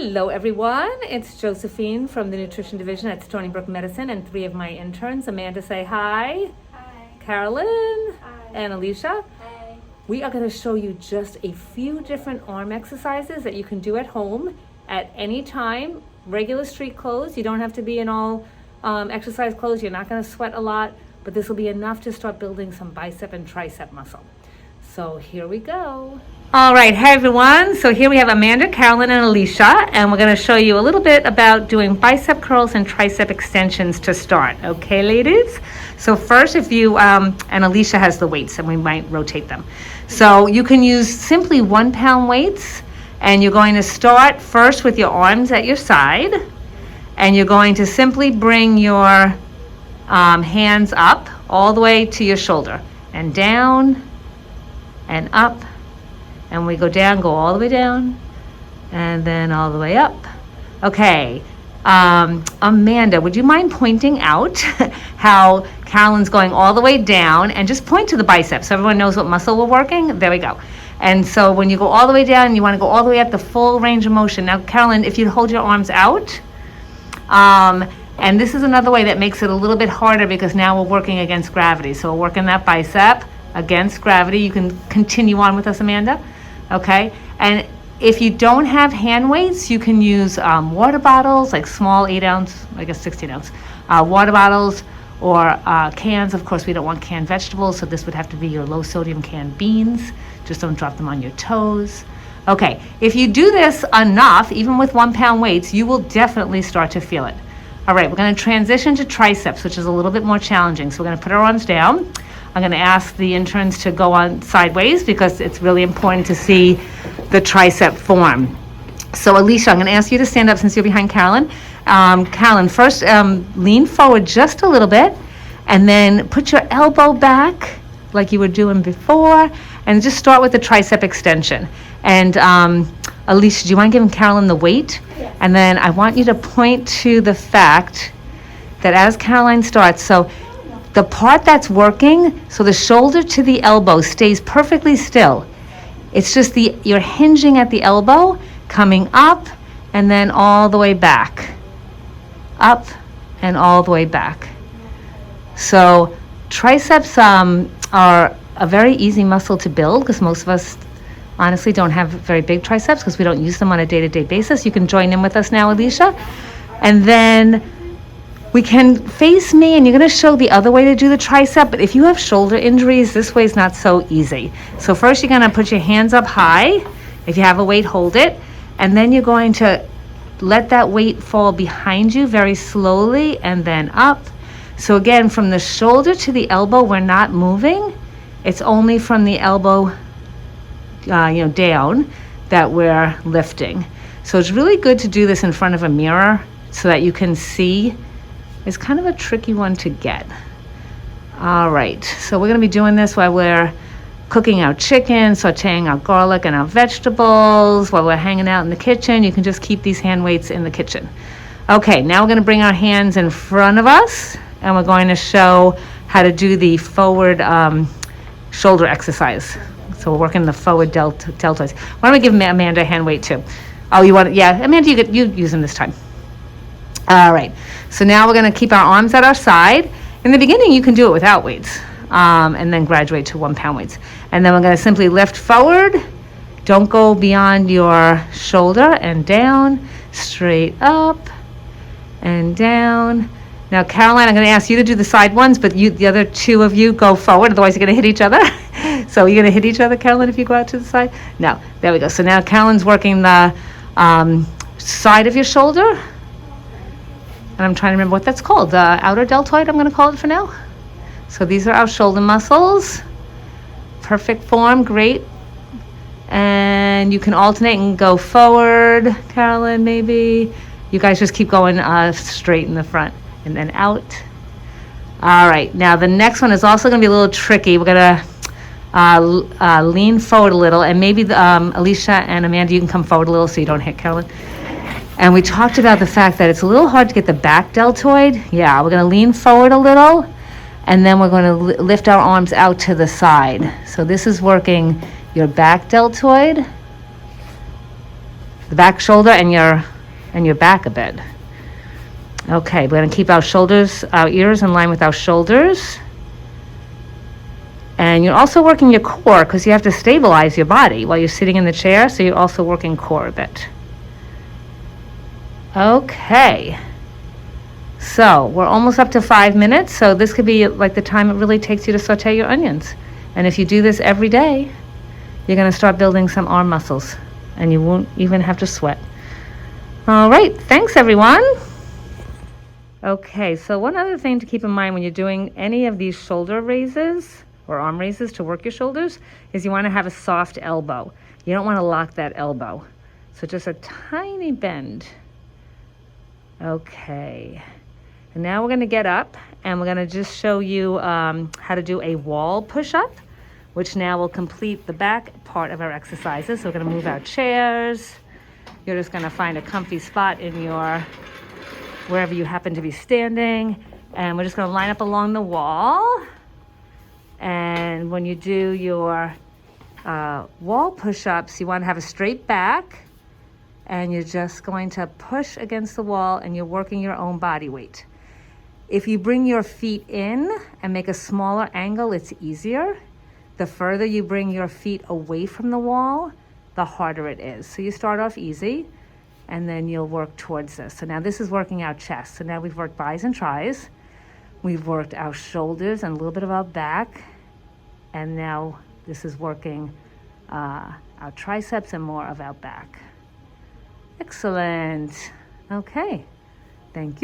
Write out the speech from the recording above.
Hello everyone, it's Josephine from the Nutrition Division at Stony Brook Medicine and three of my interns. Amanda, say hi. Hi. Carolyn. Hi. And Alicia. Hi. We are going to show you just a few different arm exercises that you can do at home at any time. Regular street clothes. You don't have to be in all exercise clothes. You're not going to sweat a lot, but this will be enough to start building some bicep and tricep muscle. So here we go. All right, hey everyone. So here we have Amanda, Carolyn, and Alicia, and we're going to show you a little bit about doing bicep curls and tricep extensions to start. Okay, ladies? So first, if you, and Alicia has the weights, and we might rotate them. So you can use simply 1 pound weights, and you're going to start first with your arms at your side, and you're going to simply bring your hands up all the way to your shoulder, and down, and up. And we go down, go all the way down, and then all the way up. Okay, Amanda, would you mind pointing out how Carolyn's going all the way down, and just point to the biceps so everyone knows what muscle we're working? There we go. And so when you go all the way down, you want to go all the way up, the full range of motion. Now, Carolyn, if you hold your arms out, and this is another way that makes it a little bit harder because now we're working against gravity. So we're working that bicep against gravity. You can continue on with us, Amanda. Okay, and if you don't have hand weights, you can use water bottles, like small 8 ounce, I guess 16 ounce, water bottles, or cans. Of course, we don't want canned vegetables, so this would have to be your low sodium canned beans. Just don't drop them on your toes. Okay, if you do this enough, even with 1 pound weights, you will definitely start to feel it. All right, we're going to transition to triceps, which is a little bit more challenging. So we're going to put our arms down. I'm going to ask the interns to go on sideways because it's really important to see the tricep form. So Alicia, I'm going to ask you to stand up since you're behind Carolyn. Carolyn, first lean forward just a little bit, and then put your elbow back like you were doing before, and just start with the tricep extension. And Alicia, do you mind giving Carolyn the weight? Yes. And then I want you to point to the fact that as Caroline starts, so the part that's working, so the shoulder to the elbow stays perfectly still. It's just you're hinging at the elbow, coming up, and then all the way back. Up, and all the way back. So triceps are a very easy muscle to build because most of us honestly don't have very big triceps because we don't use them on a day-to-day basis. You can join in with us now, Alicia. And then we can face me, and you're going to show the other way to do the tricep, but if you have shoulder injuries, this way is not so easy. So first you're going to put your hands up high. If you have a weight, hold it. And then you're going to let that weight fall behind you very slowly and then up. So again, from the shoulder to the elbow, we're not moving. It's only from the elbow down that we're lifting. So it's really good to do this in front of a mirror so that you can see. It's kind of a tricky one to get. All right, so we're going to be doing this while we're cooking our chicken, sauteing our garlic and our vegetables, while we're hanging out in the kitchen. You can just keep these hand weights in the kitchen. Okay, now we're going to bring our hands in front of us, and we're going to show how to do the forward shoulder exercise. So we're working the forward deltoids. Why don't we give Amanda a hand weight too? Oh, you want it? Yeah, Amanda, you use them this time. All right, so now we're going to keep our arms at our side. In the beginning, you can do it without weights, and then graduate to 1 pound weights. And then we're going to simply lift forward. Don't go beyond your shoulder, and down, straight up, and down. Now, Caroline, I'm going to ask you to do the side ones, but the other two of you go forward, otherwise you're going to hit each other. So you're going to hit each other, Caroline, if you go out to the side? No, there we go. So now Caroline's working the side of your shoulder. And I'm trying to remember what that's called. The outer deltoid, I'm going to call it for now. So these are our shoulder muscles. Perfect form, great. And you can alternate and go forward, Carolyn, maybe. You guys just keep going straight in the front and then out. All right, now the next one is also going to be a little tricky. We're going to lean forward a little, and maybe Alicia and Amanda, you can come forward a little so you don't hit Carolyn. And we talked about the fact that it's a little hard to get the back deltoid. Yeah, we're going to lean forward a little, and then we're going to lift our arms out to the side. So this is working your back deltoid, the back shoulder, and your and your back a bit. Okay, we're gonna keep our shoulders, our ears in line with our shoulders. And you're also working your core because you have to stabilize your body while you're sitting in the chair, so you're also working core a bit. Okay. So we're almost up to 5 minutes, so this could be like the time it really takes you to saute your onions. And if you do this every day, you're gonna start building some arm muscles and you won't even have to sweat. All right, thanks everyone. Okay, so one other thing to keep in mind when you're doing any of these shoulder raises or arm raises to work your shoulders is you want to have a soft elbow. You don't want to lock that elbow. So just a tiny bend. Okay. And now we're going to get up and we're going to just show you how to do a wall push-up, which now will complete the back part of our exercises. So we're going to move our chairs. You're just going to find a comfy spot in your, wherever you happen to be standing. And we're just going to line up along the wall. And when you do your wall push-ups, you want to have a straight back. And you're just going to push against the wall and you're working your own body weight. If you bring your feet in and make a smaller angle, it's easier. The further you bring your feet away from the wall, the harder it is. So you start off easy and then you'll work towards this. So now this is working our chest. So now we've worked bis and tris. We've worked our shoulders and a little bit of our back. And now this is working our triceps and more of our back. Excellent. Okay, thank you.